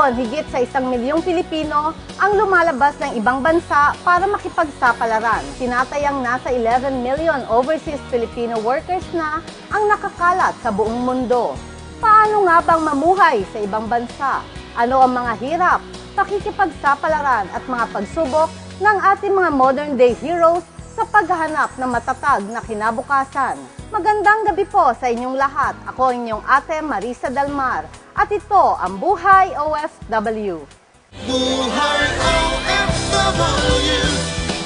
taon, higit sa 1 milyong Pilipino ang lumalabas ng ibang bansa para makipagsapalaran. Tinatayang nasa 11 million overseas Filipino workers na ang nakakalat sa buong mundo. Paano nga bang mamuhay sa ibang bansa? Ano ang mga hirap, pakikipagsapalaran at mga pagsubok ng ating mga modern-day heroes sa paghahanap ng matatag na kinabukasan? Magandang gabi po sa inyong lahat. Ako ang inyong ate Marisa Dalmar at ito ang Buhay OFW. Buhay OFW,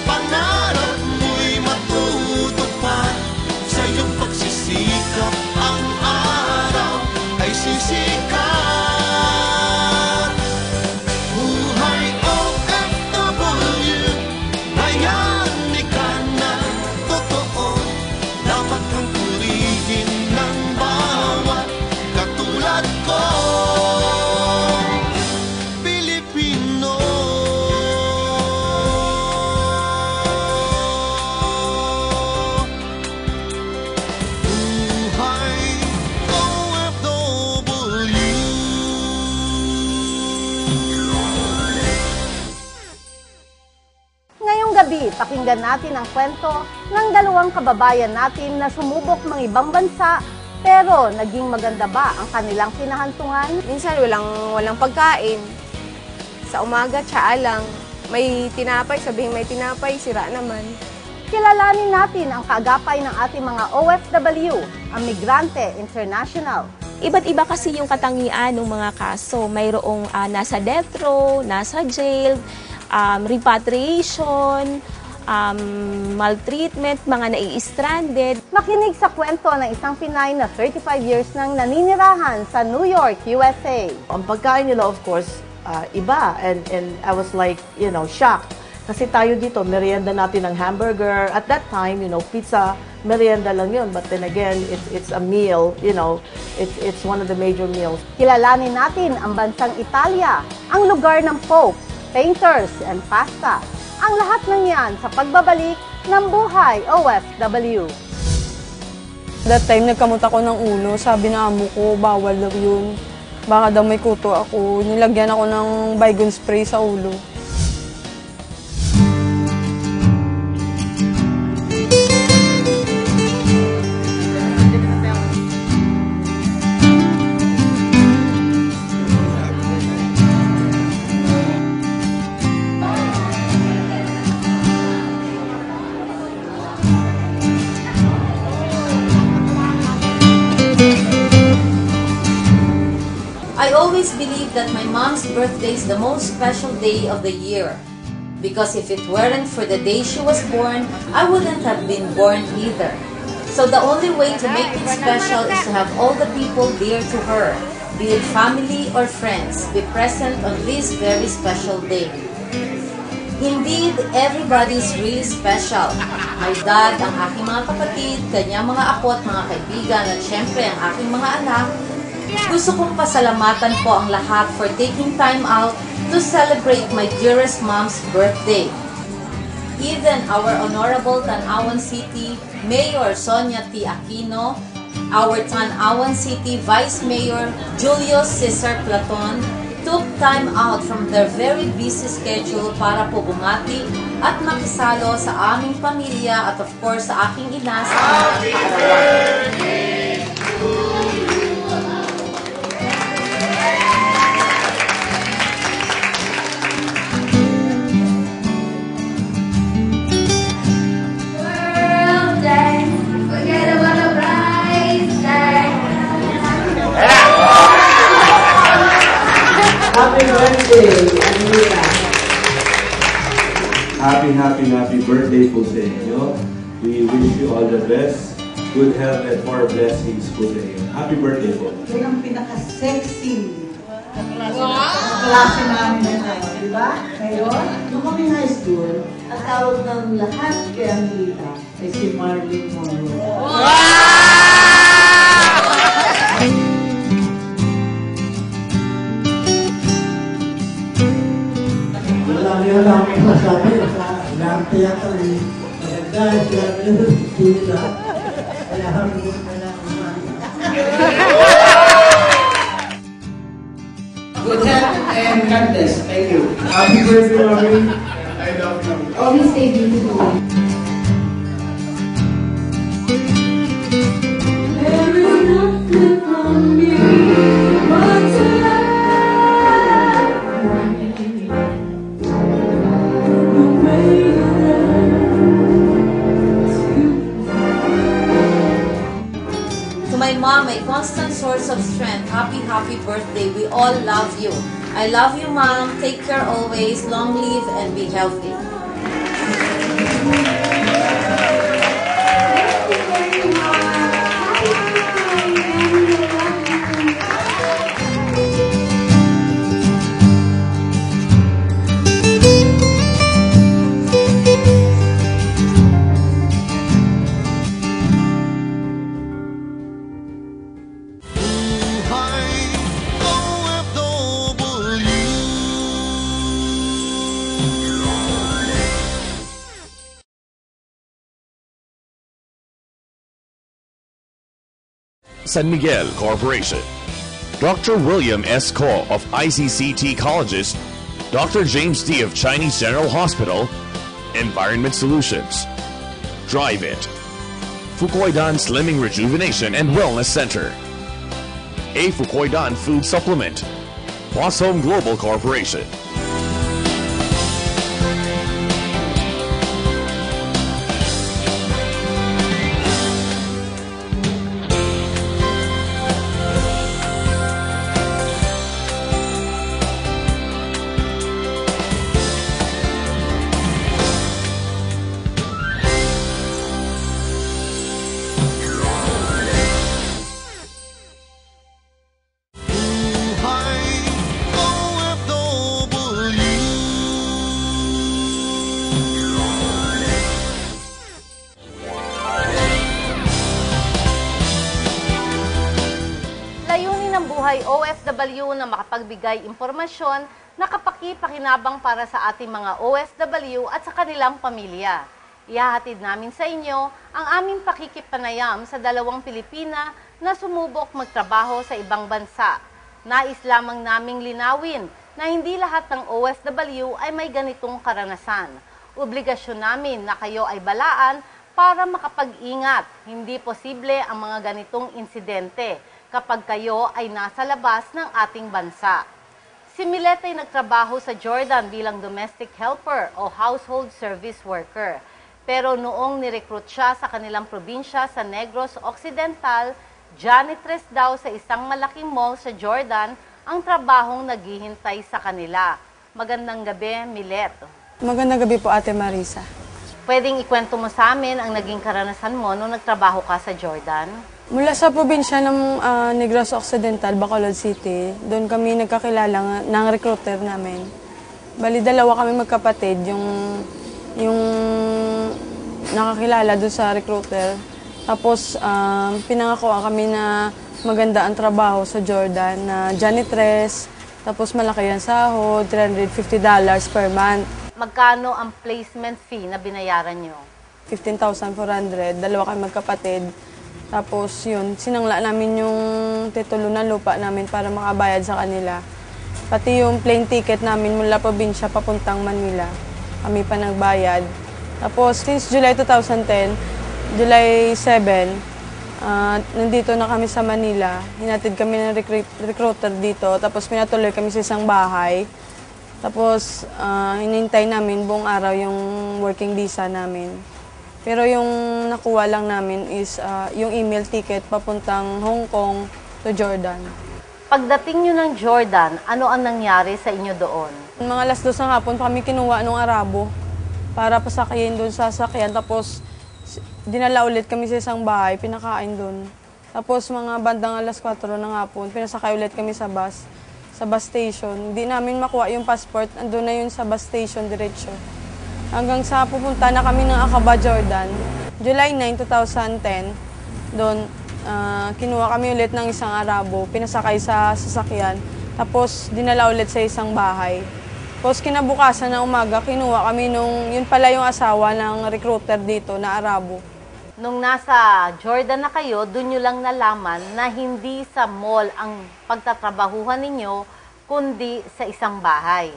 pangarap mo'y matutupad. Sa iyong pagsisikap, ang araw ay sisikat. Buhay OFW, bayani ka ng totoo. Dapat kang purihin ng bawat katulad ko. Pilipino. Buhay OFW. Ngayong gabi, pakinggan natin ang kwento ng dalawang kababayan natin na sumubok ng ibang bansa pero naging maganda ba ang kanilang kinahantungan? Minsan walang pagkain. Sa umaga, tsaa lang. May tinapay, sabihin may tinapay, sira naman. Kilalanin natin ang kaagapay ng ating mga OFW, ang Migrante International. Iba't iba kasi yung katangian ng mga kaso. Mayroong nasa death row, nasa jail, repatriation, maltreatment, mga nai-stranded. Makinig sa kwento ng isang Pinay na 35 years nang naninirahan sa New York, USA. Ang pagkain nila, of course, iba. And I was like, shocked. Kasi tayo dito, merienda natin ng hamburger. At that time, pizza, merienda lang yun. But then again, it's a meal, it's one of the major meals. Kilalanin natin ang bansang Italia, ang lugar ng popes, painters, and pasta. Ang lahat ng yan sa pagbabalik ng Buhay OFW. That time, nagkamot ako ng ulo. Sabi na amo ko, bawal daw yun. Baka daw may kuto ako. Nilagyan ako ng Baygon spray sa ulo. I always believe that my mom's birthday is the most special day of the year. Because if it weren't for the day she was born, I wouldn't have been born either. So the only way to make it special is to have all the people dear to her, be it family or friends, be present on this very special day. Indeed, everybody is really special. My dad, ang aking mga kapatid, kanyang mga apo at mga kaibigan, at syempre ang aking mga anak. Gusto kong pasalamatan po ang lahat for taking time out to celebrate my dearest mom's birthday. Even our Honorable Tanawan City Mayor Sonia T. Aquino, our Tanawan City Vice Mayor Julio Cesar Platon, took time out from their very busy schedule para po bumati at makisalo sa aming pamilya at of course sa aking ina sa kanyang kaarawan. Happy birthday, Anita! Happy birthday po sa inyo. We wish you all the best, good health, and more blessings po sa inyo. Happy birthday po. Yan ang pinaka-sexy klase namin na tayo, di ba? Ngayon, nung kami high school, ang tawag ng lahat kay Anita ay si Marlene Monroe. Wala namin masabi sa lahat teatro ni maganda siya sila. Kaya hanggang na lang Good health and God bless. Thank you. Happy birthday, Mami. I love you. Always stay beautiful. There is nothing from me but to love the way you To my mom, a constant source of strength, happy, happy birthday. We all love you. I love you, Mom. Take care always. Long live and be healthy. San Miguel Corporation. Dr. William S. Ko of ICCT Colleges, Dr. James D. of Chinese General Hospital, Environment Solutions, Drive It, Fukoidan Slimming Rejuvenation and Wellness Center, A Fukoidan Food Supplement, Plus Home Global Corporation. buhay OFW na makapagbigay impormasyon na kapaki-pakinabang para sa ating mga OFW at sa kanilang pamilya. Ihahatid namin sa inyo ang aming pakikipanayam sa dalawang Pilipina na sumubok magtrabaho sa ibang bansa. Nais lamang naming linawin na hindi lahat ng OFW ay may ganitong karanasan. Obligasyon namin na kayo ay balaan para makapag-ingat. Hindi posible ang mga ganitong insidente kapag kayo ay nasa labas ng ating bansa. Si Milet ay nagtrabaho sa Jordan bilang domestic helper o household service worker. Pero noong nirecruit siya sa kanilang probinsya sa Negros Occidental, janitress daw sa isang malaking mall sa Jordan ang trabahong naghihintay sa kanila. Magandang gabi, Milet. Magandang gabi po, Ate Marisa. Pwedeng ikwento mo sa amin ang naging karanasan mo nung nagtrabaho ka sa Jordan? Mula sa probinsya ng Negros Occidental, Bacolod City, doon kami nagkakilala ng recruiter namin. Bali, dalawa kami magkapatid, yung nakakilala doon sa recruiter. Tapos, pinangakuan kami na maganda ang trabaho sa Jordan, na janitress, tapos malaki ang sahod, $350 per month. Magkano ang placement fee na binayaran nyo? 15,400, dalawa kami magkapatid. Tapos yun, sinangla namin yung titulo ng lupa namin para makabayad sa kanila. Pati yung plane ticket namin mula probinsya papuntang Manila, kami pa nagbayad. Tapos since July 2010, July 7, nandito na kami sa Manila. Hinatid kami ng recruiter dito, tapos pinatuloy kami sa isang bahay. Tapos hinintay namin buong araw yung working visa namin. Pero yung nakuha lang namin is yung email ticket papuntang Hong Kong to Jordan. Pagdating nyo ng Jordan, ano ang nangyari sa inyo doon? Mga alas 2 ng hapon kami kinuha nung Arabo para pasakayin doon sa sasakyan. Tapos dinala ulit kami sa isang bahay, pinakain doon. Tapos mga bandang alas 4 ng hapon, pinasakay ulit kami sa bus station. Hindi namin makuha yung passport, andun na yun sa bus station diretsyo. Hanggang sa pupunta na kami ng Aqaba, Jordan. July 9, 2010, doon kinuha kami ulit ng isang Arabo, pinasakay sa sasakyan, tapos dinala ulit sa isang bahay. Tapos kinabukasan na umaga, kinuha kami yun pala yung asawa ng recruiter dito na Arabo. Nung nasa Jordan na kayo, doon nyo lang nalaman na hindi sa mall ang pagtatrabahuhan ninyo, kundi sa isang bahay.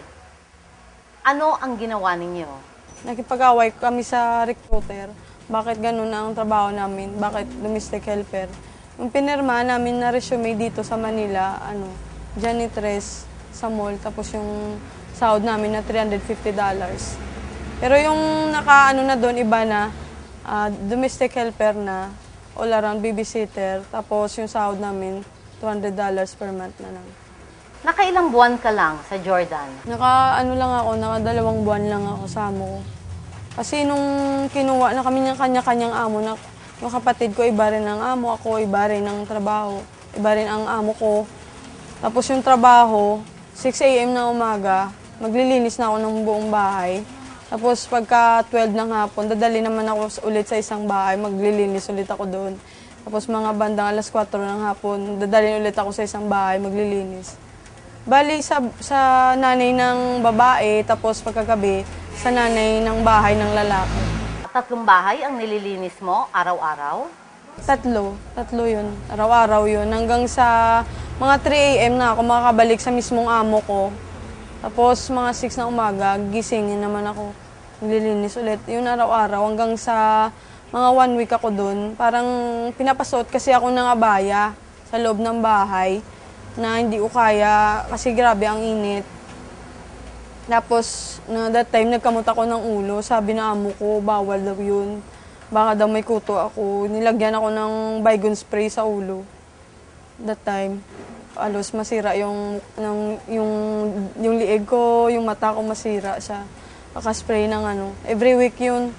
Ano ang ginawa ninyo? Nakipag-away kami sa recruiter. Bakit ganun ang trabaho namin? Bakit domestic helper? Yung pinirma namin na resume dito sa Manila, janitress sa mall, tapos yung sahod namin na $350. Pero yung na doon, iba na, domestic helper na, all around babysitter, tapos yung sahod namin, $200 per month na lang. Nakailang buwan ka lang sa Jordan? Naka 2 buwan lang ako sa amo ko. Kasi nung kinuha na kami ng kanya-kanyang amo, yung kapatid ko iba rin ang amo, ako iba rin ang trabaho, iba rin ang amo ko. Tapos yung trabaho, 6 a.m. na umaga, maglilinis na ako ng buong bahay. Tapos pagka 12 ng hapon, dadali naman ako ulit sa isang bahay, maglilinis ulit ako doon. Tapos mga bandang alas 4 ng hapon, dadali ulit ako sa isang bahay, maglilinis. Bali sa nanay ng babae, tapos pagkagabi, sa nanay ng bahay ng lalaki. 3 bahay ang nililinis mo araw-araw? 3 yun. Araw-araw yun. Hanggang sa mga 3 a.m. na ako makakabalik sa mismong amo ko. Tapos mga 6 na umaga, gisingin naman ako. Nililinis ulit. Yun araw-araw hanggang sa mga 1 week ako doon. Parang pinapasuot kasi ako ng abaya sa loob ng bahay na hindi ko kaya kasi grabe ang init. Tapos, that time, nagkamot ako ng ulo. Sabi na amo ko, bawal daw yun. Baka daw may kuto ako. Nilagyan ako ng Baygon spray sa ulo. That time, alos masira yung liig ko, yung mata ko masira siya. Kaka-spray ng Every week yun.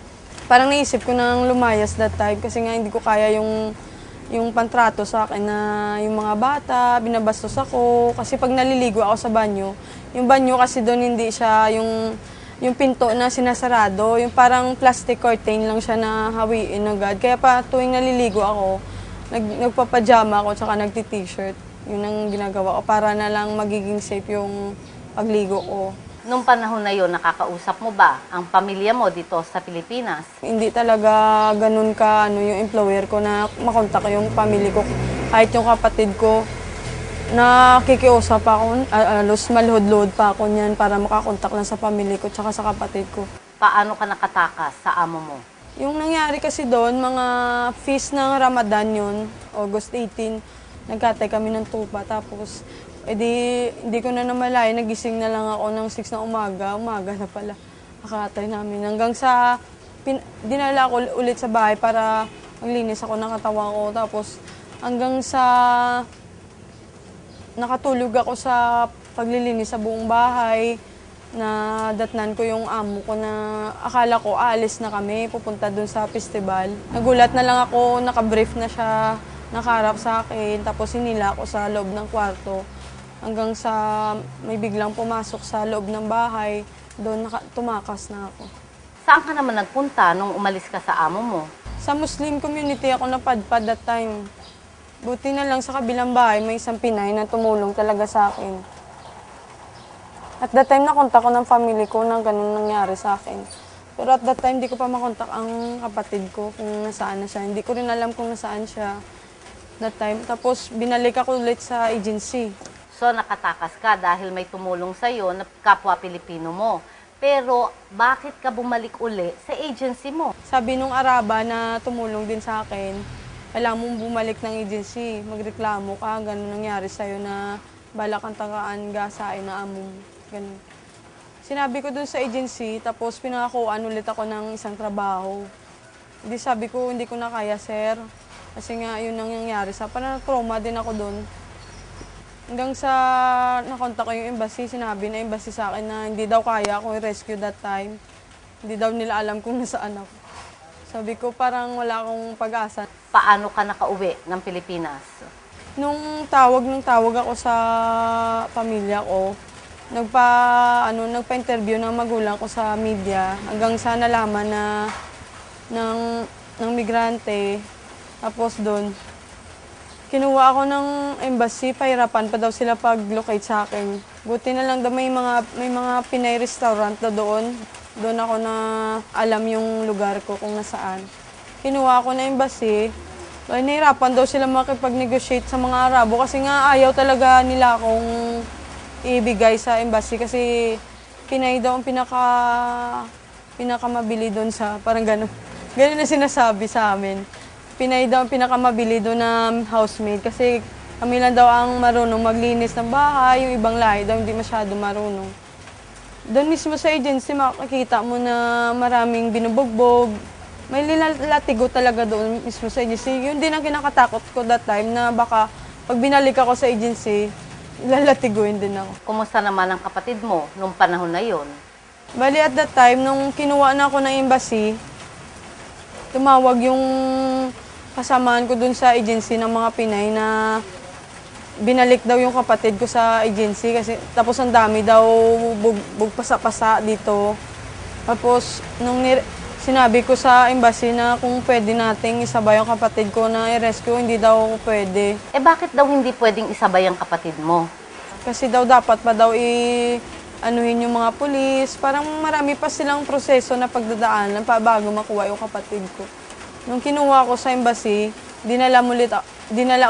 Parang naisip ko nang lumayas that time kasi nga hindi ko kaya yung pantrato sa akin na yung mga bata, binabastos ako. Kasi pag naliligo ako sa banyo, yung banyo kasi doon hindi siya yung pinto na sinasarado. Yung parang plastic curtain lang siya na hawiin agad. Kaya pa tuwing naliligo ako, nagpapajama ako tsaka nagti-t-shirt. Yun ang ginagawa ko para na lang magiging safe yung pagligo ko. Nung panahon na yon, nakakausap mo ba ang pamilya mo dito sa Pilipinas? Hindi talaga ganun ka yung employer ko na makontak yung pamilya ko. Kahit yung kapatid ko, nakikiusap ako, alos malhod-lod pa ako niyan para makakontak lang sa pamilya ko tsaka sa kapatid ko. Paano ka nakatakas sa amo mo? Yung nangyari kasi doon, mga feast ng Ramadan yun, August 18, nagkatay kami ng tupa. Tapos, hindi ko na namalayan, nagising na lang ako ng 6 na umaga na pala, nakatay namin. Hanggang sa, dinala ako ulit sa bahay para maglinis ako ng katawan ko. Tapos, hanggang sa, nakatulog ako sa paglilinis sa buong bahay, na datnan ko yung amo ko na akala ko aalis na kami, pupunta dun sa festival. Nagulat na lang ako, nakabrief na siya, nakaharap sa akin, tapos hinila ako sa loob ng kwarto. Hanggang sa may biglang pumasok sa loob ng bahay, doon tumakas na ako. Saan ka naman nagpunta nung umalis ka sa amo mo? Sa Muslim community ako napadpad that time. Buti na lang sa kabilang bahay, may isang Pinay na tumulong talaga sa akin. At that time, nakontak ko ng family ko na ganun nangyari sa akin. Pero at that time, di ko pa makontak ang kapatid ko kung nasaan na siya. Hindi ko rin alam kung nasaan siya that time. Tapos, binalik ako ulit sa agency. So, nakatakas ka dahil may tumulong sa'yo na kapwa Pilipino mo. Pero, bakit ka bumalik uli sa agency mo? Sabi nung Araba na tumulong din sa akin, kailangan mong bumalik ng agency, magreklamo ka, ganun nangyari sa'yo na balak ang tagaan, gasain na among, ganun. Sinabi ko dun sa agency, tapos pinakakuan ulit ako ng isang trabaho. Hindi sabi ko, hindi ko na kaya, sir. Kasi nga, yun ang nangyari. Parang trauma din ako dun. Hanggang sa nakontak ko yung embassy, sinabi na embassy sa akin na hindi daw kaya ako i-rescue that time. Hindi daw nila alam kung nasaan ako. Sabi ko, parang wala akong pag-asa. Paano ka nakauwi ng Pilipinas? Nung tawag ako sa pamilya ko, nagpa-interview ng magulang ko sa media hanggang sa nalaman na ng migrante. Tapos doon, kinuha ako ng embassy, pahirapan pa daw sila pag-locate sa akin. Buti na lang daw may mga Pinay restaurant na doon. Doon ako na alam yung lugar ko kung nasaan. Kinuha ako na embassy. Nahirapan daw sila makipag-negotiate sa mga Arabo kasi nga ayaw talaga nila akong ibigay sa embassy kasi Pinay daw ang pinakamabili doon sa, parang gano'n. Gano'n na sinasabi sa amin. Pinay daw ang pinakamabili doon na housemaid kasi kami lang daw ang marunong maglinis ng bahay, yung ibang lahi daw hindi masyado marunong. Doon mismo sa agency, makikita mo na maraming binubugbog. May latigo talaga doon mismo sa agency. Yun din ang kinakatakot ko that time na baka pag binalik ako sa agency, lalatiguin din ako. Kumusta naman ang kapatid mo nung panahon na yon? Bali at that time, nung kinuha na ako ng embassy, tumawag yung kasamaan ko dun sa agency ng mga Pinay na binalik daw yung kapatid ko sa agency kasi tapos ang dami daw bugpasa-pasa dito. Tapos nung sinabi ko sa embassy na kung pwede nating isabay yung kapatid ko na i-rescue, hindi daw pwede. Eh bakit daw hindi pwedeng isabay ang kapatid mo? Kasi daw dapat pa daw anuhin yung mga pulis. Parang marami pa silang proseso na pagdadaanan pa bago makuha yung kapatid ko. Nung kinuha ko sa embassy, dinala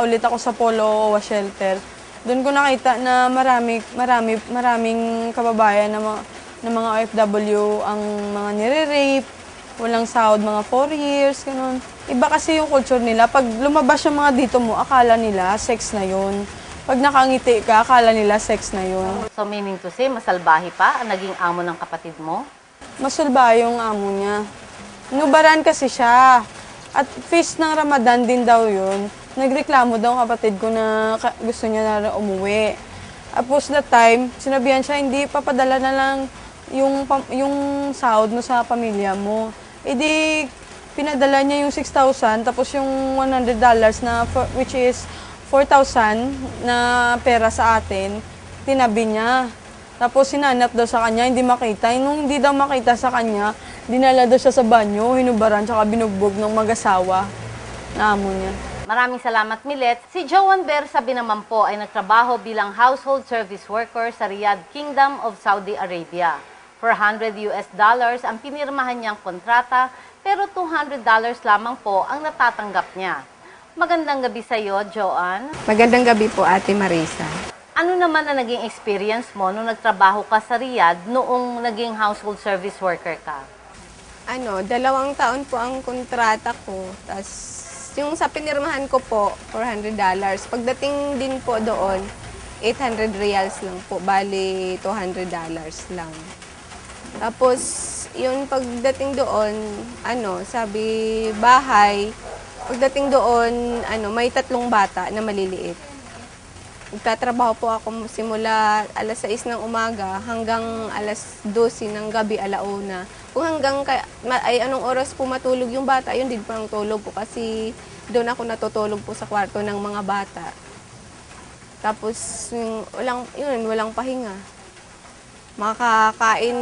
ulit ako sa Polo Owa Shelter. Doon ko nakita na maraming kababayan na mga OFW ang mga nire-rape, walang sahod, mga 4 years, ganun. Iba kasi yung culture nila. Pag lumabas yung mga dito mo, akala nila sex na yun. Pag nakangiti ka, akala nila sex na yun. So meaning to say, masalbahe pa ang naging amo ng kapatid mo? Masalbahe yung amo niya. Nubaran kasi siya. At feast ng Ramadan din daw yun. Nagreklamo daw ang kapatid ko na gusto niya na umuwi. Tapos that time, sinabihan siya, hindi, papadala na lang yung sahod mo sa pamilya mo. E di, pinadala niya yung 6,000, tapos yung $100 na, which is 4,000 na pera sa atin, tinabi niya. Tapos sinanap daw sa kanya, hindi makita. Nung hindi daw makita sa kanya, dinala daw siya sa banyo, hinubaran, tsaka binugbog ng mag-asawa na amo niya. Maraming salamat, Milet. Si Joan Bersabi naman po ay nagtrabaho bilang household service worker sa Riyadh Kingdom of Saudi Arabia. $400 ang pinirmahan niyang kontrata, pero $200 lamang po ang natatanggap niya. Magandang gabi sa iyo, Joan. Magandang gabi po, Ate Marisa. Ano naman ang naging experience mo nung nagtrabaho ka sa Riyadh noong naging household service worker ka? 2 taon po ang kontrata ko. Tapos yung sa pinirmahan ko po, $400. Pagdating din po doon, 800 riyals lang po. Bali, $200 lang. Tapos, yun pagdating doon, sabi bahay, pagdating doon, may 3 bata na maliliit. Nagtatrabaho po ako simula alas 6 ng umaga hanggang alas 12 ng gabi, alauna. Kung hanggang anong oras po matulog yung bata, yun din po ang tulog po kasi doon ako natutulog po sa kwarto ng mga bata. Tapos, walang pahinga. Makakain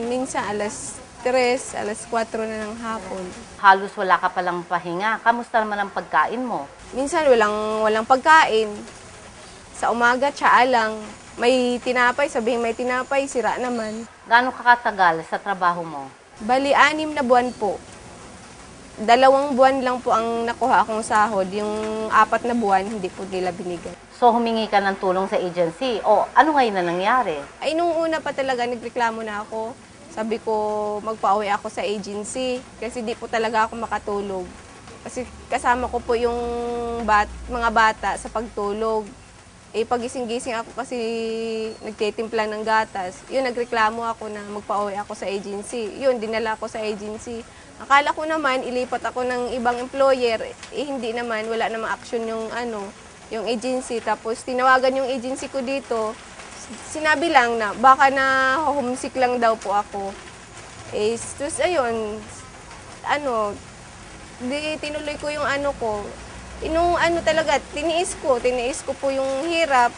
minsan alas 3, alas 4 na ng hapon. Halos wala ka palang pahinga. Kamusta naman ang pagkain mo? Minsan walang pagkain. Sa umaga, tsaa lang. May tinapay, sabihin may tinapay, sira naman. Gaano ka katagal sa trabaho mo? Bali, 6 na buwan po. 2 buwan lang po ang nakuha akong sahod. Yung 4 na buwan, hindi po nila binigay. So, humingi ka ng tulong sa agency. O, ano ngayon na nangyari? Ay, nung una pa talaga, nagreklamo na ako. Sabi ko, magpa-uwi ako sa agency. Kasi di po talaga ako makatulog. Kasi kasama ko po yung mga bata sa pagtulog. Eh, pagising-gising ako kasi nagtitimpla ng gatas. Yun, nagreklamo ako na magpa-uwi ako sa agency. Yun, dinala ako sa agency. Akala ko naman, ilipat ako ng ibang employer. Eh, hindi naman, wala namang action yung agency. Tapos, tinawagan yung agency ko dito. Sinabi lang na, baka na homesick lang daw po ako. Eh, tapos, ayun, tinuloy ko yung ko. Talaga, tiniis ko po yung hirap.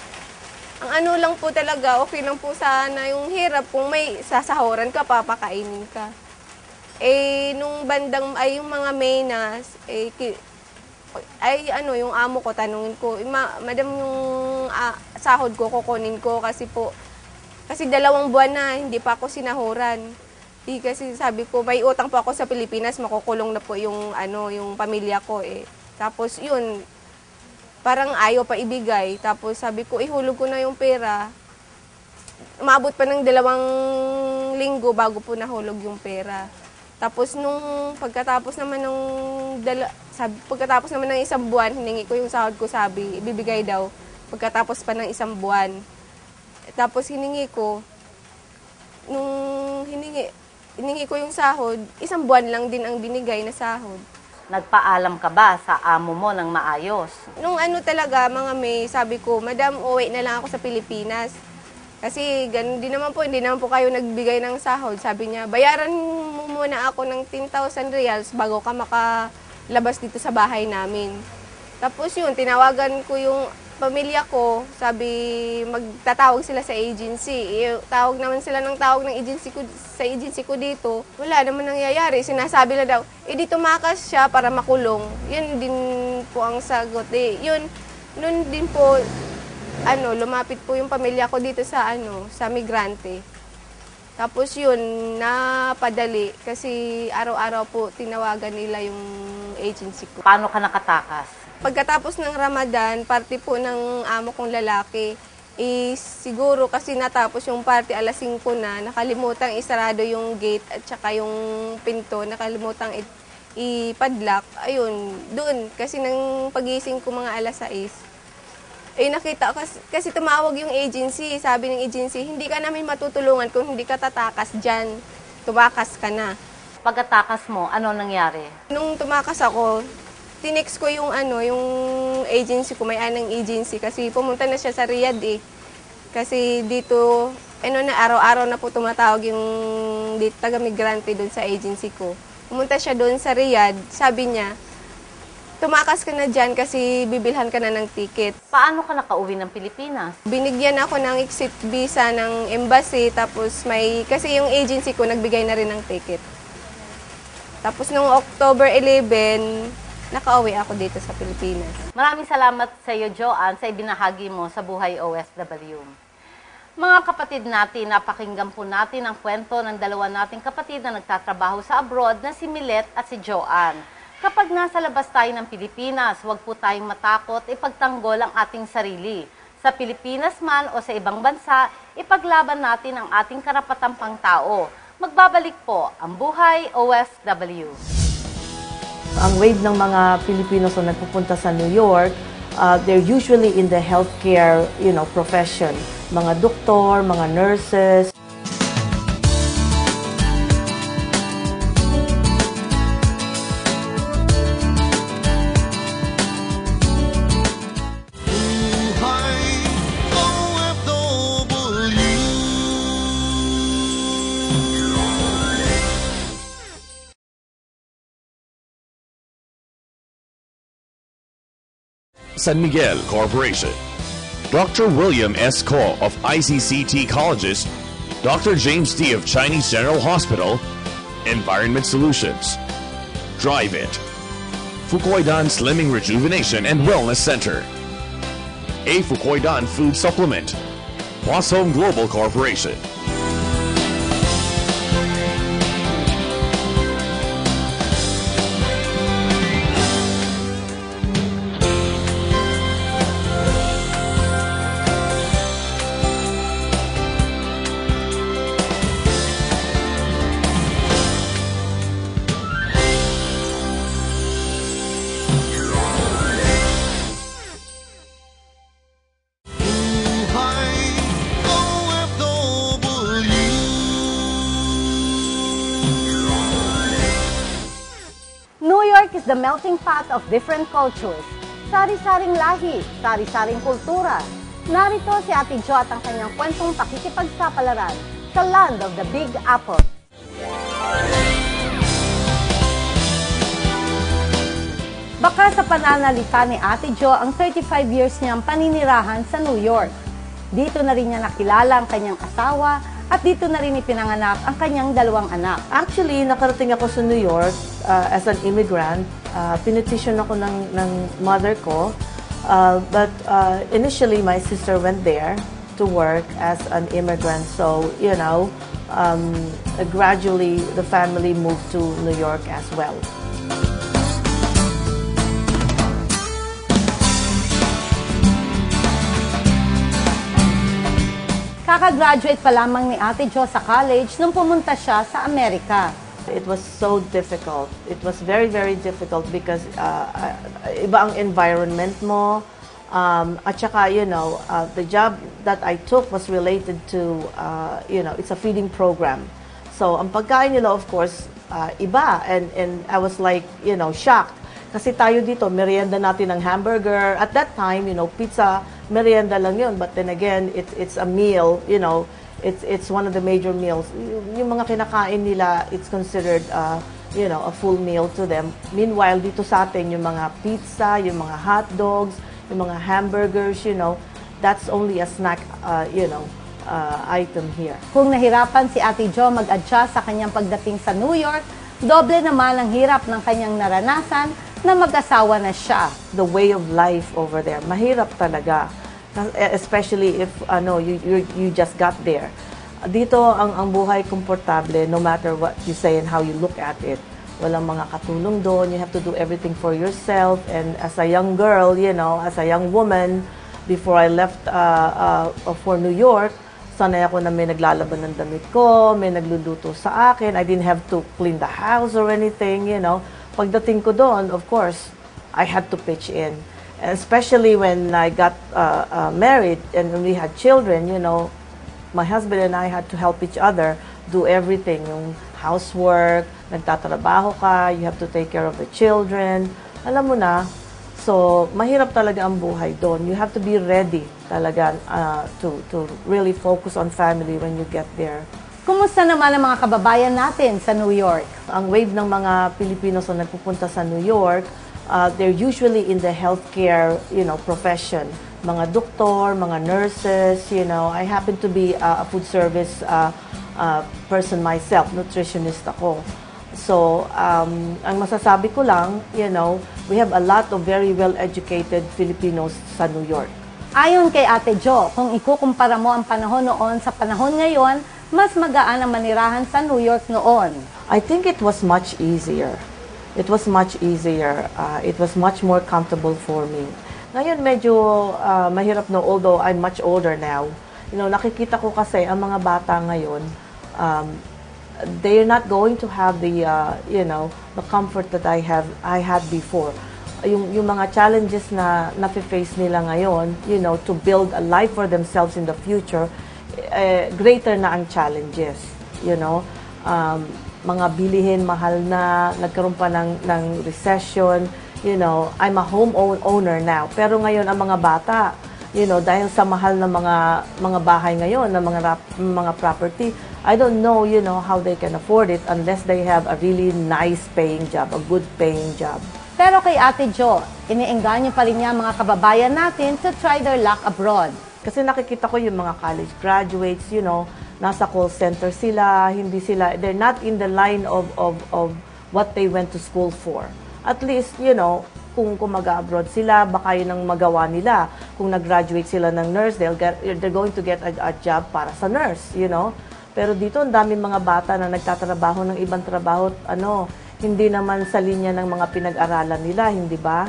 Ang lang po talaga, okay lang po sana yung hirap. Kung may sasahuran ka, papakainin ka. Eh, nung bandang, yung mga Maynas, yung amo ko, tanungin ko, madam, yung sahod ko, kukunin ko kasi 2 buwan na, hindi pa ako sinahuran. Kasi sabi ko, may utang po ako sa Pilipinas, makukulong na po yung pamilya ko eh. Tapos yun, parang ayaw pa ibigay. Tapos sabi ko, ihulog ko na yung pera. umabot pa ng 2 linggo bago po nahulog yung pera. Tapos nung pagkatapos naman ng 1 buwan, hiningi ko yung sahod ko, sabi, ibibigay daw pagkatapos pa ng 1 buwan. Tapos hiningi ko, nung hiningi ko yung sahod, 1 buwan lang din ang binigay na sahod. Nagpaalam ka ba sa amo mo ng maayos? Nung talaga, mga May, sabi ko, Madam, uwi na lang ako sa Pilipinas. Kasi ganun din naman po, hindi naman po kayo nagbigay ng sahod. Sabi niya, bayaran mo muna ako ng 10,000 reals bago ka makalabas dito sa bahay namin. Tapos yun, tinawagan ko yung pamilya ko, sabi, magtatawag sila sa agency. Tawag naman sila ng tawag ng agency ko dito. Wala naman nangyayari. Sinasabi na daw, di tumakas siya para makulong. Yun din po ang sagot. Nun din po, lumapit po yung pamilya ko dito sa migrante. Tapos yun, napadali kasi araw-araw po tinawagan nila yung agency ko. Paano ka nakatakas? Pagkatapos ng Ramadan, party po ng amo kong lalaki, siguro kasi natapos yung party alas 5 na, nakalimutan isarado yung gate at saka yung pinto, nakalimutan ipadlock. Ayun, doon, kasi nang pagising ko mga alas 6, nakita kasi tumawag yung agency, sabi ng agency, hindi ka namin matutulungan kung hindi ka tatakas dyan, tumakas ka na. Pagkatakas mo, ano nangyari? Nung tumakas ako, tinext ko yung yung agency ko, may anang agency, kasi pumunta na siya sa Riyadh Kasi dito, araw-araw na po tumatawag yung taga-migrante doon sa agency ko. Pumunta siya doon sa Riyadh, sabi niya, tumakas ka na dyan kasi bibilhan ka na ng ticket. Paano ka nakauwi ng Pilipinas? Binigyan ako ng exit visa ng embassy, tapos kasi yung agency ko nagbigay na rin ng ticket. Tapos nung October 11, nakauwi ako dito sa Pilipinas. Maraming salamat sa iyo, Joanne, sa ibinahagi mo sa Buhay OFW. Mga kapatid natin, napakinggan po natin ang kwento ng 2 nating kapatid na nagtatrabaho sa abroad na si Milet at si Joanne. Kapag nasa labas tayo ng Pilipinas, huwag po tayong matakot, ipagtanggol ang ating sarili. Sa Pilipinas man o sa ibang bansa, ipaglaban natin ang ating karapatang pangtao. Magbabalik po ang Buhay OFW. Ang wave ng mga Pilipinos na nagpupunta sa New York, they're usually in the healthcare, profession. Mga doktor, mga nurses. San Miguel Corporation. Dr. William S. Ko of ICCT Colleges, Dr. James D. of Chinese General Hospital, Environment Solutions. Drive It. Fukoidan Slimming Rejuvenation and Wellness Center. A Fukoidan Food Supplement. Plus Home Global Corporation. Is the melting pot of different cultures. Sari-saring lahi, sari-saring kultura. Narito si Ate Jo at ang kanyang kwentong pakikipagsapalaran sa Land of the Big Apple. Baka sa pananalita ni Ate Jo ang 35 years niyang paninirahan sa New York. Dito na rin niya nakilala ang kanyang asawa at dito na rin ipinanganak ang kanyang 2 anak. Actually, nakarating ako sa New York as an immigrant. Pinetition ako ng mother ko. But initially, my sister went there to work as an immigrant. So, gradually, the family moved to New York as well. Kakagraduate pa lamang ni Ate Jo sa college nung pumunta siya sa Amerika. It was so difficult. It was very, very difficult because iba ang environment mo. At saka, the job that I took was related to, it's a feeding program. So, ang pagkain nila, of course, iba. And I was like, shocked. Kasi tayo dito, merienda natin ng hamburger. At that time, pizza, merienda lang yun. But then again, it's a meal, it's one of the major meals. Yung mga kinakain nila, it's considered, a full meal to them. Meanwhile, dito sa atin, yung mga pizza, yung mga hot dogs, yung mga hamburgers, that's only a snack, item here. Kung nahirapan si Ate Jo mag-adjust sa kanyang pagdating sa New York, doble naman ang hirap ng kanyang naranasan na mag-asawa na siya. The way of life over there, mahirap talaga. Especially if you just got there. Dito ang buhay komportable no matter what you say and how you look at it. Walang mga katulong doon. You have to do everything for yourself. And as a young girl, as a young woman, before I left for New York, sanay ako na may naglalaban ng damit ko, may nagluluto sa akin. I didn't have to clean the house or anything, Pagdating ko doon, of course, I had to pitch in. Especially when I got married and when we had children, my husband and I had to help each other do everything. Yung housework, nagtatrabaho ka, you have to take care of the children. Alam mo na, so mahirap talaga ang buhay doon. You have to be ready talaga to really focus on family when you get there. Kumusta naman ang mga kababayan natin sa New York? Ang wave ng mga Pilipinos na nagpupunta sa New York, they're usually in the healthcare, profession. Mga doktor, mga nurses, I happen to be a food service person myself, nutritionist ako. So, ang masasabi ko lang, we have a lot of very well-educated Filipinos sa New York. Ayon kay Ate Jo, kung ikukumpara mo ang panahon noon sa panahon ngayon, mas magaan ang manirahan sa New York noon. I think it was much easier. It was much easier. It was much more comfortable for me. Ngayon medyo mahirap na, although I'm much older now. Nakikita ko kasi ang mga bata ngayon, they're not going to have the comfort that I had before. Yung mga challenges na nafe-face nila ngayon, to build a life for themselves in the future, greater na ang challenges, mga bilihin mahal na, nagkaroon pa ng recession, I'm a home owner now. Pero ngayon ang mga bata, dahil sa mahal na mga bahay ngayon, na mga property, I don't know, how they can afford it unless they have a really nice paying job, a good paying job. Pero kay Ate Jo, iniengganyo pa rin niya mga kababayan natin to try their luck abroad. Kasi nakikita ko yung mga college graduates, nasa call center sila, they're not in the line of what they went to school for. At least, kung mag-abroad sila, baka yun ang magawa nila. Kung nag-graduate sila ng nurse, they're going to get a job para sa nurse, Pero dito, ang daming mga bata na nagtatrabaho ng ibang trabaho, hindi naman sa linya ng mga pinag-aralan nila, hindi ba?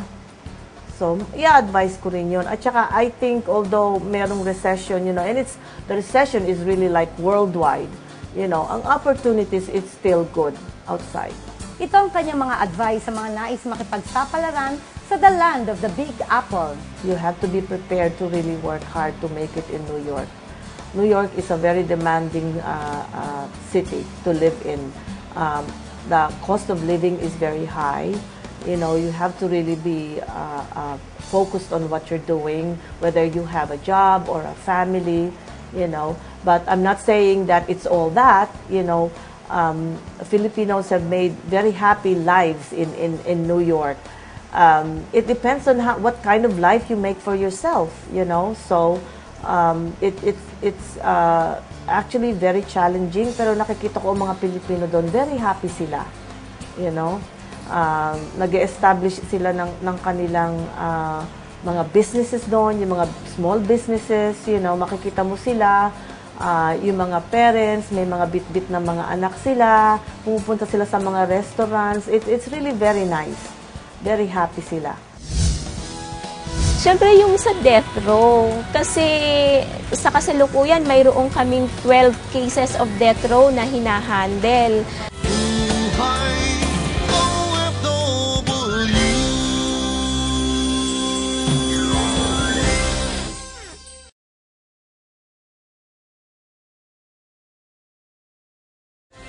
So, i-advise ko rin yun. At saka, I think, although merong recession, and the recession is really like worldwide, ang opportunities, it's still good outside. Ito ang kanyang mga advice sa mga nais makipagsapalaran sa the land of the Big Apple. You have to be prepared to really work hard to make it in New York. New York is a very demanding city to live in. The cost of living is very high. You have to really be focused on what you're doing, whether you have a job or a family, But I'm not saying that it's all that, Filipinos have made very happy lives in New York. It depends on what kind of life you make for yourself, So it's actually very challenging, pero nakikita ko ang mga Pilipino doon, very happy sila, nag-establish sila ng kanilang mga businesses doon, yung mga small businesses, makikita mo sila, yung mga parents, may mga bit-bit na mga anak sila, pumupunta sila sa mga restaurants, it's really very nice, very happy sila. Siyempre yung sa death row. Kasi sa kasalukuyan, mayroong kaming 12 cases of death row na hinahandle.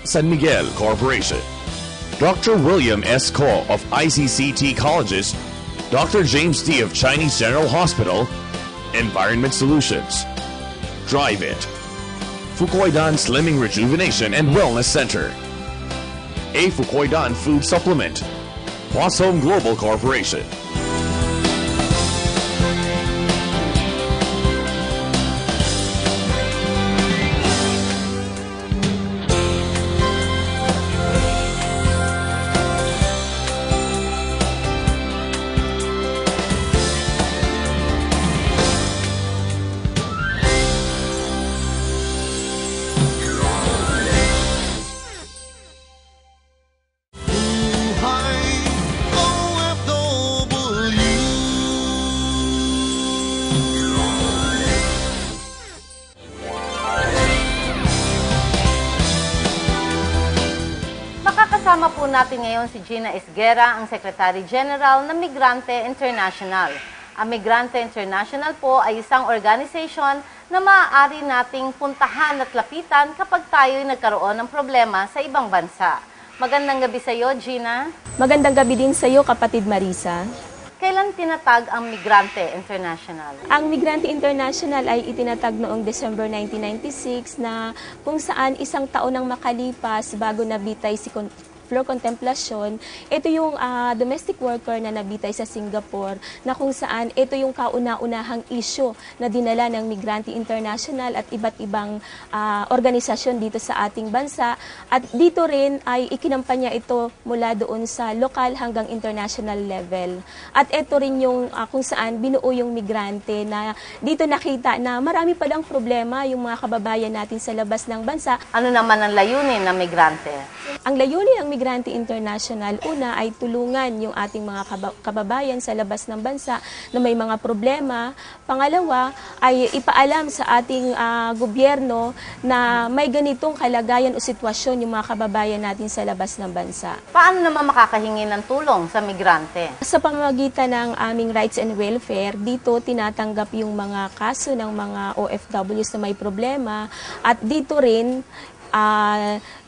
San Miguel Corporation. Dr. William S. Ko of ICCT Colleges, Dr. James D. of Chinese General Hospital, Environment Solutions. Drive It. Fukoidan Slimming Rejuvenation and Wellness Center. A Fukoidan Food Supplement. Plus Home Global Corporation. Kasama po natin ngayon si Gina Esguera, ang Secretary General ng Migrante International. Ang Migrante International po ay isang organization na maaari nating puntahan at lapitan kapag tayo'y nagkaroon ng problema sa ibang bansa. Magandang gabi sa iyo, Gina. Magandang gabi din sa iyo, kapatid Marisa. Kailan tinatag ang Migrante International? Ang Migrante International ay itinatag noong December 1996 na kung saan isang taon nang makalipas bago nabitay si Flor Contemplacion, ito yung domestic worker na nabitay sa Singapore na kung saan ito yung kauna-unahang issue na dinala ng Migrante International at iba't ibang organisasyon dito sa ating bansa. At dito rin ay ikinampanya ito mula doon sa lokal hanggang international level. At ito rin yung kung saan binuo yung migrante na dito nakita na marami palang problema yung mga kababayan natin sa labas ng bansa. Ano naman ang layunin ng migrante? Ang layunin ng Migrante International, una ay tulungan yung ating mga kababayan sa labas ng bansa na may mga problema. Pangalawa ay ipaalam sa ating gobyerno na may ganitong kalagayan o sitwasyon yung mga kababayan natin sa labas ng bansa. Paano naman makakahingi ng tulong sa migrante? Sa pamamagitan ng aming rights and welfare, dito tinatanggap yung mga kaso ng mga OFWs na may problema at dito rin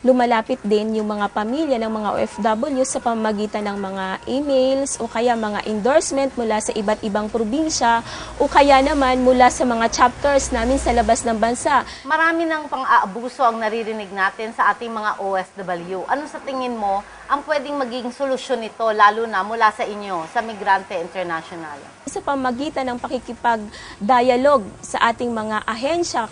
lumalapit din yung mga pamilya ng mga OFW sa pamamagitan ng mga emails o kaya mga endorsement mula sa iba't ibang probinsya o kaya naman mula sa mga chapters namin sa labas ng bansa. Marami ng pang-aabuso ang naririnig natin sa ating mga OFW. Ano sa tingin mo ang pwedeng maging solusyon nito lalo na mula sa inyo, sa Migrante International? Sa pamamagitan ng pakikipag-dialog sa ating mga ahensya,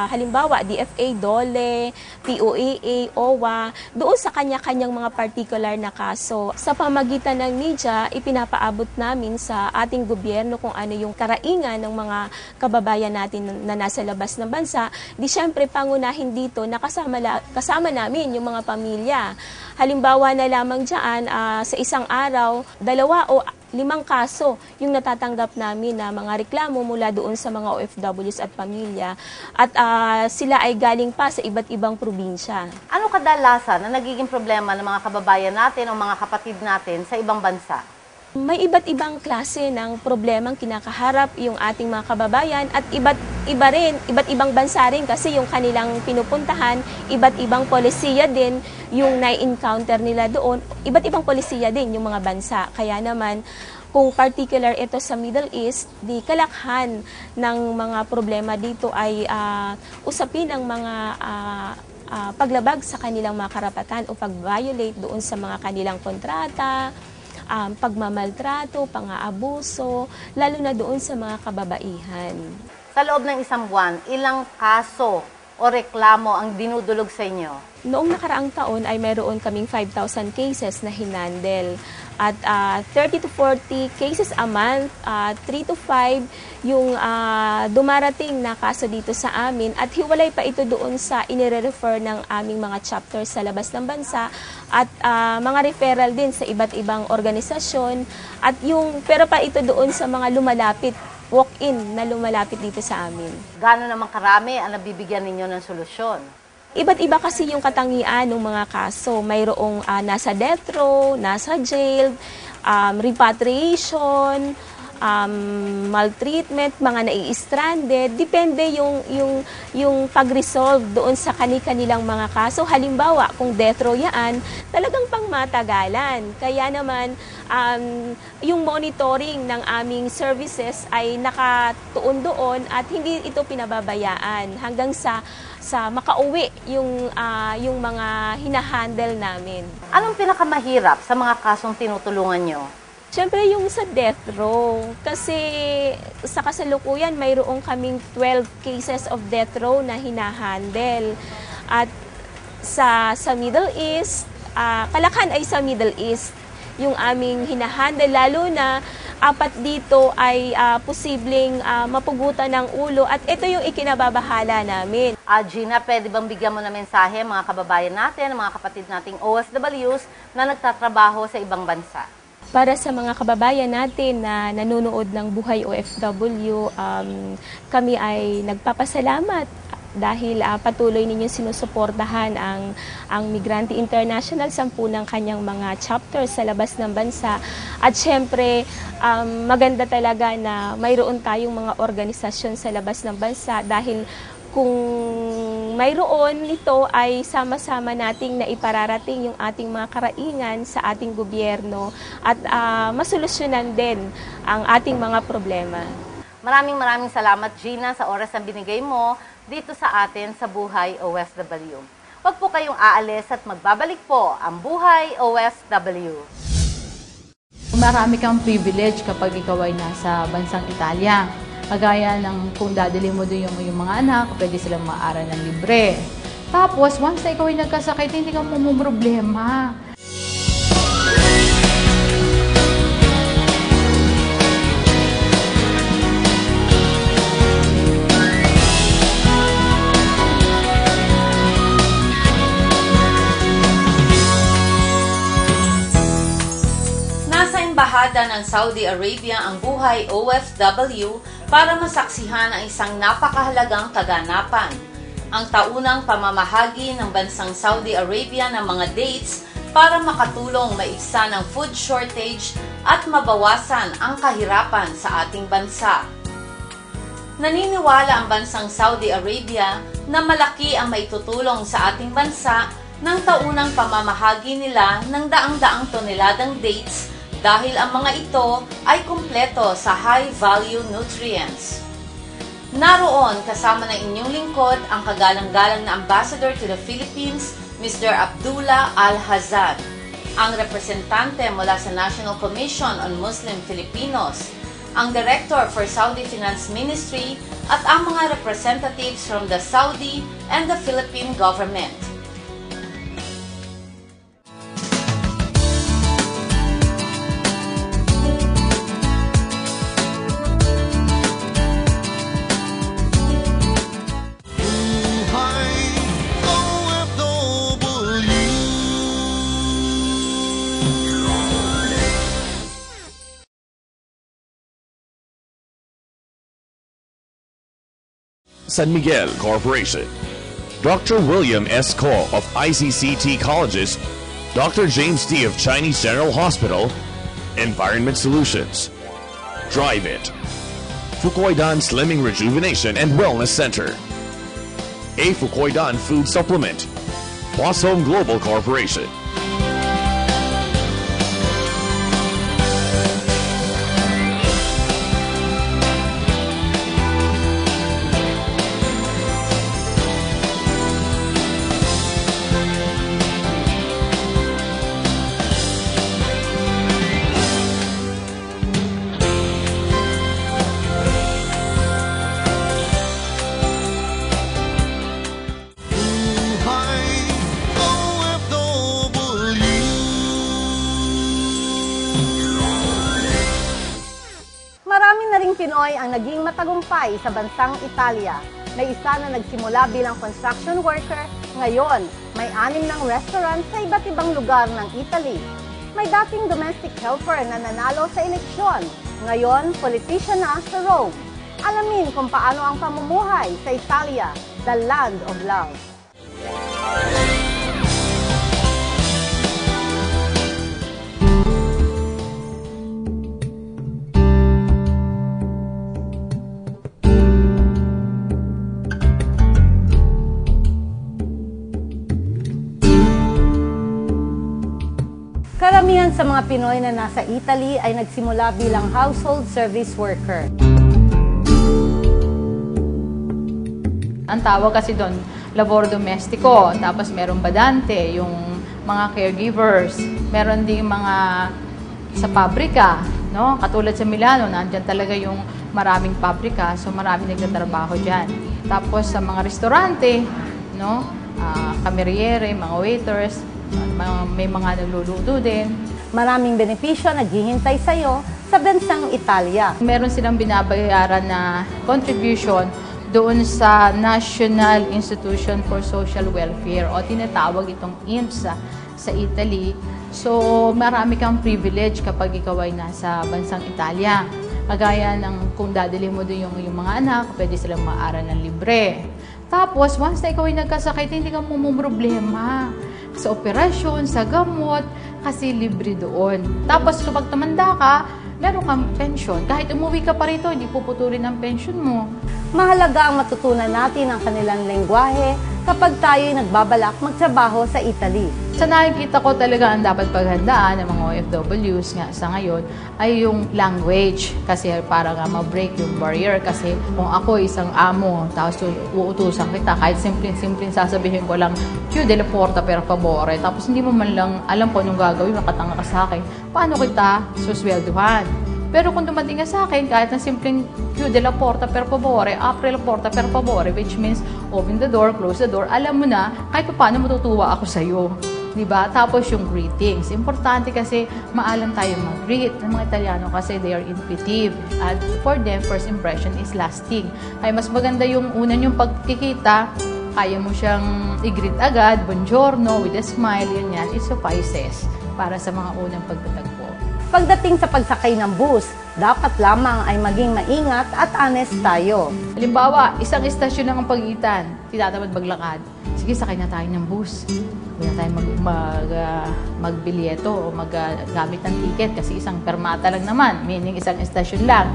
halimbawa DFA, DOLE, POAA, OWA, doon sa kanya-kanyang mga particular na kaso. Sa pamamagitan ng media, ipinapaabot namin sa ating gobyerno kung ano yung karaingan ng mga kababayan natin na nasa labas ng bansa. Di syempre, pangunahin dito na kasama namin yung mga pamilya. Halimbawa na lamang dyan, sa isang araw, 2 o 5 kaso yung natatanggap namin na mga reklamo mula doon sa mga OFWs at pamilya. At sila ay galing pa sa iba't ibang probinsya. Ano kadalasan na nagiging problema ng mga kababayan natin o mga kapatid natin sa ibang bansa? May iba't ibang klase ng problemang kinakaharap yung ating mga kababayan at iba't ibang bansa rin kasi yung kanilang pinupuntahan, iba't ibang polisiya din yung na-encounter nila doon, iba't ibang polisiya din yung mga bansa. Kaya naman, kung particular ito sa Middle East, di kalakhan ng mga problema dito ay usapin ang mga paglabag sa kanilang mga karapatan o pag-violate doon sa mga kanilang kontrata, pagmamaltrato, pang-aabuso, lalo na doon sa mga kababaihan. Sa loob ng isang buwan, ilang kaso o reklamo ang dinudulog sa inyo? Noong nakaraang taon ay mayroon kaming 5,000 cases na hinandle. At 30 to 40 cases a month, 3 to 5 yung dumarating na kaso dito sa amin, at hiwalay pa ito doon sa inire-refer ng aming mga chapters sa labas ng bansa at mga referral din sa iba't ibang organisasyon, at pero pa ito doon sa mga lumalapit, walk-in na lumalapit dito sa amin. Gaano naman karami ang nabibigyan ninyo ng solusyon? Iba't iba kasi yung katangian ng mga kaso. Mayroong nasa death row, nasa jail, repatriation, maltreatment, mga nai-stranded. Depende yung pag-resolve doon sa kanilang mga kaso. Halimbawa, kung death row yan, talagang pangmatagalan. Kaya naman, yung monitoring ng aming services ay nakatuon doon at hindi ito pinababayaan hanggang sa makauwi yung mga hinahandle namin. Anong pinakamahirap sa mga kasong tinutulungan nyo? Siyempre yung sa death row. Kasi sa kasalukuyan, mayroong kaming 12 cases of death row na hinahandle. At sa Middle East, Kalakhan ay sa Middle East yung aming hinahandle, lalo na 4 dito ay posibleng mapugutan ng ulo, at ito yung ikinababahala namin. Gina, pwede bang bigyan mo na mensahe mga kababayan natin, mga kapatid nating OFWs na nagtatrabaho sa ibang bansa? Para sa mga kababayan natin na nanonood ng Buhay OFW, kami ay nagpapasalamat dahil patuloy ninyong sinusuportahan ang Migrante International, 10 ng kanyang mga chapters sa labas ng bansa. At syempre, maganda talaga na mayroon tayong mga organisasyon sa labas ng bansa, dahil kung mayroon nito ay sama-sama nating naipararating yung ating mga karaingan sa ating gobyerno at masolusyonan din ang ating mga problema. Maraming salamat, Gina, sa oras na binigay mo dito sa atin sa Buhay OFW. Huwag po kayong aalis at magbabalik po ang Buhay OFW. Marami kang privilege kapag ikaw ay nasa bansang Italia. Kagaya ng kung dadali mo doon yung mga anak, pwede silang maaral ng libre. Tapos, once na ikaw ay nagkasakit, hindi ka problema. Embahada ng Saudi Arabia ang Buhay OFW para masaksihan ang isang napakahalagang kaganapan, ang taunang pamamahagi ng bansang Saudi Arabia ng mga dates para makatulong maibsan ang food shortage at mabawasan ang kahirapan sa ating bansa. Naniniwala ang bansang Saudi Arabia na malaki ang maitutulong sa ating bansa ng taunang pamamahagi nila ng daang-daang toneladang dates, dahil ang mga ito ay kumpleto sa high-value nutrients. Naroon kasama ng inyong lingkod ang kagalang-galang na Ambassador to the Philippines, Mr. Abdullah Al-Hazan, ang representante mula sa National Commission on Muslim Filipinos, ang Director for Saudi Finance Ministry, at ang mga representatives from the Saudi and the Philippine government. San Miguel Corporation. Dr. William S. Ko of ICCT Colleges, Dr. James D. of Chinese General Hospital, Environment Solutions. Drive It. Fukoidan Slimming Rejuvenation and Wellness Center. A Fukoidan Food Supplement. Boss Home Global Corporation. Buhay OFW. Pinoy ang naging matagumpay sa bansang Italia. May isa na nagsimula bilang construction worker, ngayon may 6 ng restaurant sa iba't ibang lugar ng Italy. May dating domestic helper na nanalo sa eleksyon, ngayon politician na sa Rome. Alamin kung paano ang pamumuhay sa Italia, the land of love. Karamihan sa mga Pinoy na nasa Italy ay nagsimula bilang household service worker. Ang tawag kasi doon, labor domestico, tapos meron badante, yung mga caregivers, meron ding mga sa pabrika, no? Katulad sa Milano, nandiyan talaga yung maraming pabrika, so maraming nagtatrabaho dyan. Tapos sa mga restaurante, no? Kameriere, mga waiters, may mga nagluluto din. Maraming benepisyo naghihintay sa iyo sa bansang Italia. Meron silang binabayaran na contribution doon sa National Institution for Social Welfare o tinatawag itong INPS sa Italy. So marami kang privilege kapag ikaw ay nasa bansang Italia. Kagaya ng kung dadali mo doon yung mga anak, pwede silang maaral ng libre. Tapos once na ikaw ay nagkasakit, hindi ka problema sa operasyon, sa gamot, kasi libre doon. Tapos kapag tumanda ka, meron kang pension. Kahit umuwi ka pa rito, hindi puputulin ang pension mo. Mahalaga ang matutunan natin ang kanilang lengguwahe kapag tayo'y nagbabalak magtrabaho sa Italy. Sa nakikita ko talaga ang dapat paghandaan ng mga OFWs nga sa ngayon ay yung language. Kasi para nga ma-break yung barrier. Kasi kung ako isang amo, tapos uutusan kita, kahit simpleng sasabihin ko lang, chiude la porta per favore, tapos hindi mo man lang alam po anong gagawin, nakatanga ka sa akin, paano kita suswelduhan? Pero kung dumating ka sa akin, kahit na simpleng chiude la porta per favore, apre la porta per favore, which means open the door, close the door, alam mo na kahit paano matutuwa ako sa'yo. Diba? Tapos yung greetings. Importante kasi maalam tayo mag-greet. Ng mga Italiano kasi they are intuitive. At for them, first impression is lasting. Ay mas maganda yung unan yung pagkikita, kaya mo siyang i-greet agad, buongiorno, with a smile, yun yan, it suffices para sa mga unang pagtatagpo. Pagdating sa pagsakay ng bus, dapat lamang ay maging maingat at honest tayo. Halimbawa, isang istasyon lang ang pagitan, tinatamad maglakad. Sige, sakay na tayo ng bus. Huwag na tayo magbilyeto o maggamit ng ticket kasi isang permata lang naman, meaning isang istasyon lang.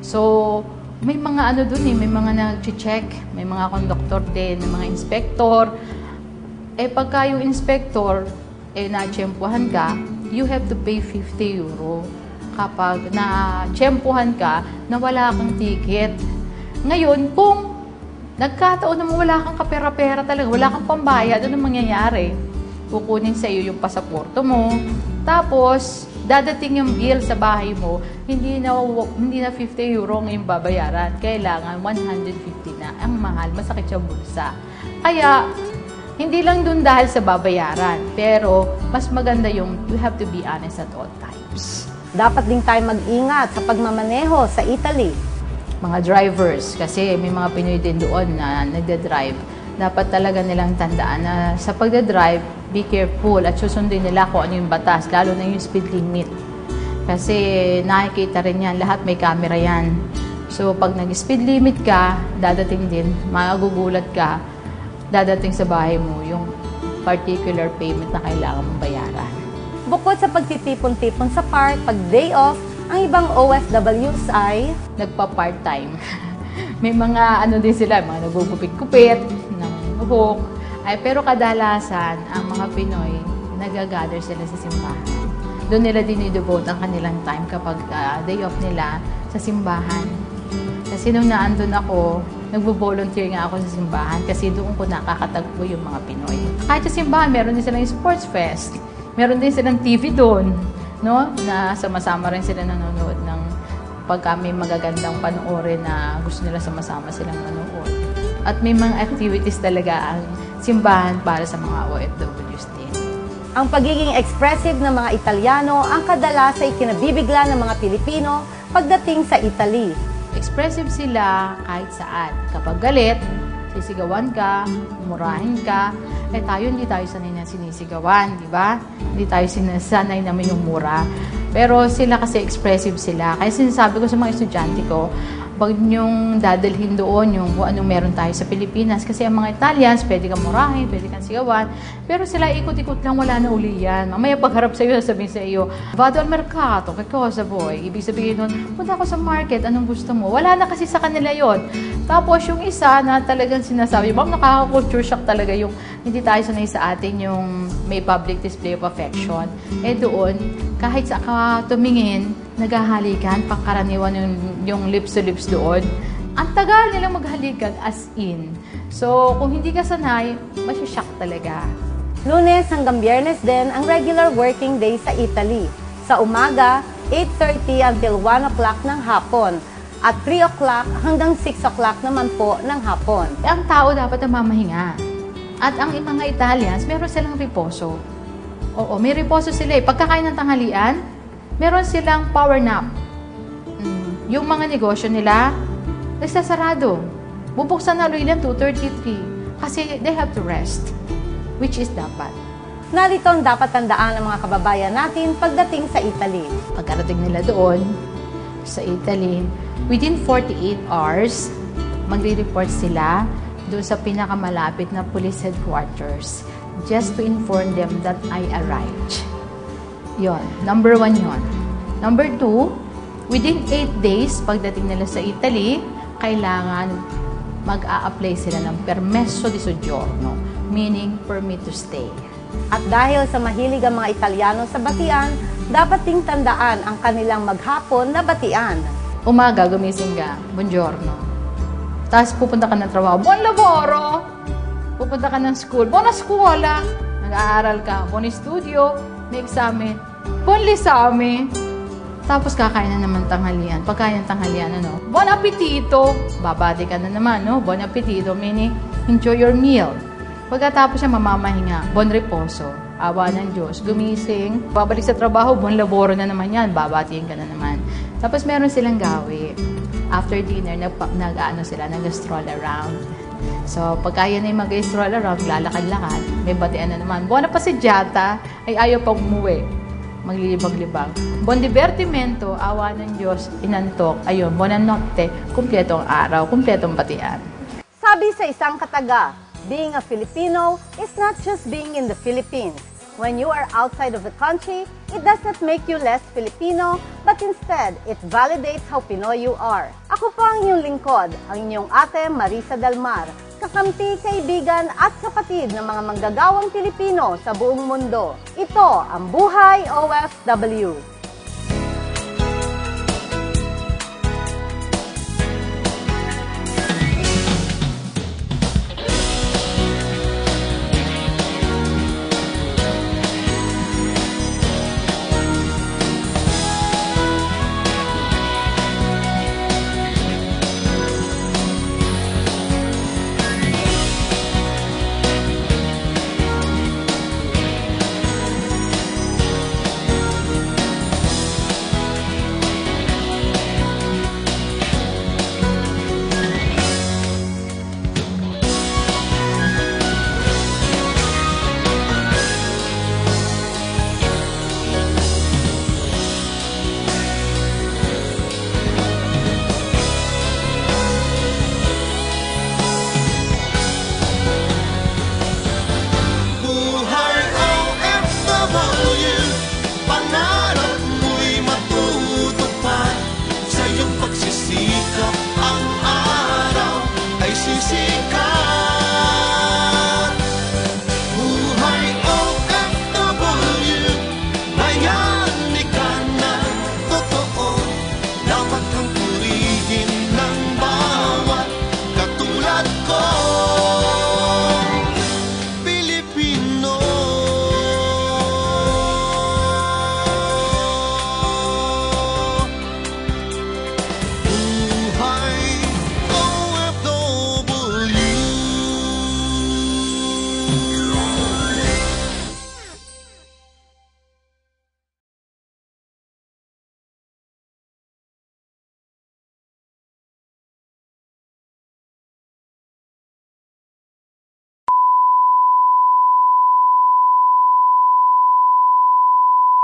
So, may mga ano dun may mga nag-check, may mga conductor din, may mga inspector. Pagka yung inspector, na-tsempuhan ka, you have to pay 50 euro kapag na-tsempuhan ka na wala kang ticket. Ngayon, kung nagkataon na wala kang kapera-pera talaga, wala kang pambayad, ano mangyayari? Kukunin sa iyo yung pasaporto mo, tapos dadating yung bill sa bahay mo, hindi na 50 euro ang iyong babayaran. Kailangan 150 na. Ang mahal, masakit sa bulsa. Kaya, hindi lang dun dahil sa babayaran, pero mas maganda yung you have to be honest at all times. Dapat din tayo mag-ingat sa pagmamaneho sa Italy. Mga drivers, kasi may mga Pinoy din doon na nagde-drive. Dapat talaga nilang tandaan na sa pagde-drive, be careful at susundin nila kung ano yung batas, lalo na yung speed limit. Kasi nakikita rin yan, lahat may camera yan. So pag nag-speed limit ka, dadating din, magugulat ka, dadating sa bahay mo yung particular payment na kailangan mong bayaran. Bukod sa pagtitipon-tipon sa park, pag day off, ang ibang OFWs ay nagpa-part-time. May mga ano din sila, mga nagugupit-kupit ng buhok. Pero kadalasan, ang mga Pinoy, nag-gather sila sa simbahan. Doon nila dinidevote ang kanilang time kapag day off nila sa simbahan. Kasi nung naandun ako, nagvo-volunteer nga ako sa simbahan kasi doon ko nakakatagpo yung mga Pinoy. Kahit sa simbahan, meron din silang sports fest. Meron din silang TV doon, no? Na sama-sama rin sila nanonood ng pagka may magagandang panoorin na gusto nila sama-sama silang manood. At may mga activities talaga ang simbahan para sa mga OFWs din. Ang pagiging expressive ng mga Italiano ang kadalas ay kinabibigla ng mga Pilipino pagdating sa Italy. Expressive sila kahit saan. Kapag galit, sisigawan ka, murahin ka. Tayo, hindi tayo sanay na sinisigawan, di ba? Hindi tayo sinasanay naman yung mura. Pero sila kasi expressive sila. Kaya sinasabi ko sa mga estudyante ko, pag niyong dadalhin doon yung kung anong meron tayo sa Pilipinas. Kasi ang mga Italians, pwede kang murahin, pwede kang sigawan. Pero sila ikot-ikot lang, wala na uli yan. Mamaya pagharap sa iyo, sabihin sa iyo, vado al mercato, che cosa boy? Ibig sabihin nun, punta ako sa market, anong gusto mo? Wala na kasi sa kanila yon. Tapos yung isa na talagang sinasabi, ma'am, nakaka-culture shock talaga yung hindi tayo sanay sa atin yung may public display of affection. Doon, kahit sa ka tumingin, naghahalikan, pangkaraniwan yung lips to lips doon. Ang tagal nilang maghalikan as in. So, kung hindi ka sanay, masyashock talaga. Lunes hanggang Biyernes din ang regular working day sa Italy. Sa umaga, 8:30 until 1 o'clock ng hapon. At 3 o'clock hanggang 6 o'clock naman po ng hapon. Ang tao dapat ang mamahinga. At ang mga Italians, meron silang riposo. Oo, may riposo sila eh. Pagkakain ng tanghalian, meron silang power nap. Yung mga negosyo nila, nagsasarado. Bubuksan na ulit lang 2:33 kasi they have to rest, which is dapat. Narito ang dapat tandaan ng mga kababayan natin pagdating sa Italy. Pagkarating nila doon, sa Italy, within 48 hours, magre-report sila doon sa pinakamalapit na police headquarters just to inform them that I arrived. Yon, number 1 yon. Number 2, within 8 days, pagdating nila sa Italy, kailangan mag-a-apply sila ng permesso di soggiorno, meaning permit to stay. At dahil sa mahilig ang mga Italiano sa batian, dapat ding tandaan ang kanilang maghapon na batian. Umaga, gumising ka, buongiorno. Tapos pupunta ka ng trabaho, buon lavoro. Pupunta ka ng school, buona scuola. Nag-aaral ka, buon studio, may examen, buon lisame. Tapos kakain na naman tanghalian. Pagkain ng tanghalian, buon appetito. Babati ka na naman, buon appetito, meaning enjoy your meal. Pagkatapos siya mamamahinga, buon riposo. Awa ng Diyos, gumising, babalik sa trabaho, buon laboro na naman yan, babatiin ka na naman. Tapos meron silang gawi. After dinner, nag-stroll around. So, pagka yan ay mag-stroll around, lalakad-lakad, may batian na naman. Buona passeggiata, ay ayaw pang umuwi. Maglilibang-libang. Buon divertimento, awa ng Diyos, inantok. Ayun, buonanotte, kumpleto ang araw, kumpleto ang batian. Sabi sa isang kataga, being a Filipino is not just being in the Philippines. When you are outside of the country, it does not make you less Filipino, but instead, it validates how Pinoy you are. Ako po ang inyong lingkod, ang inyong ate Marisa Dalmar, kakampi, kaibigan at kapatid ng mga manggagawang Pilipino sa buong mundo. Ito ang Buhay OFW.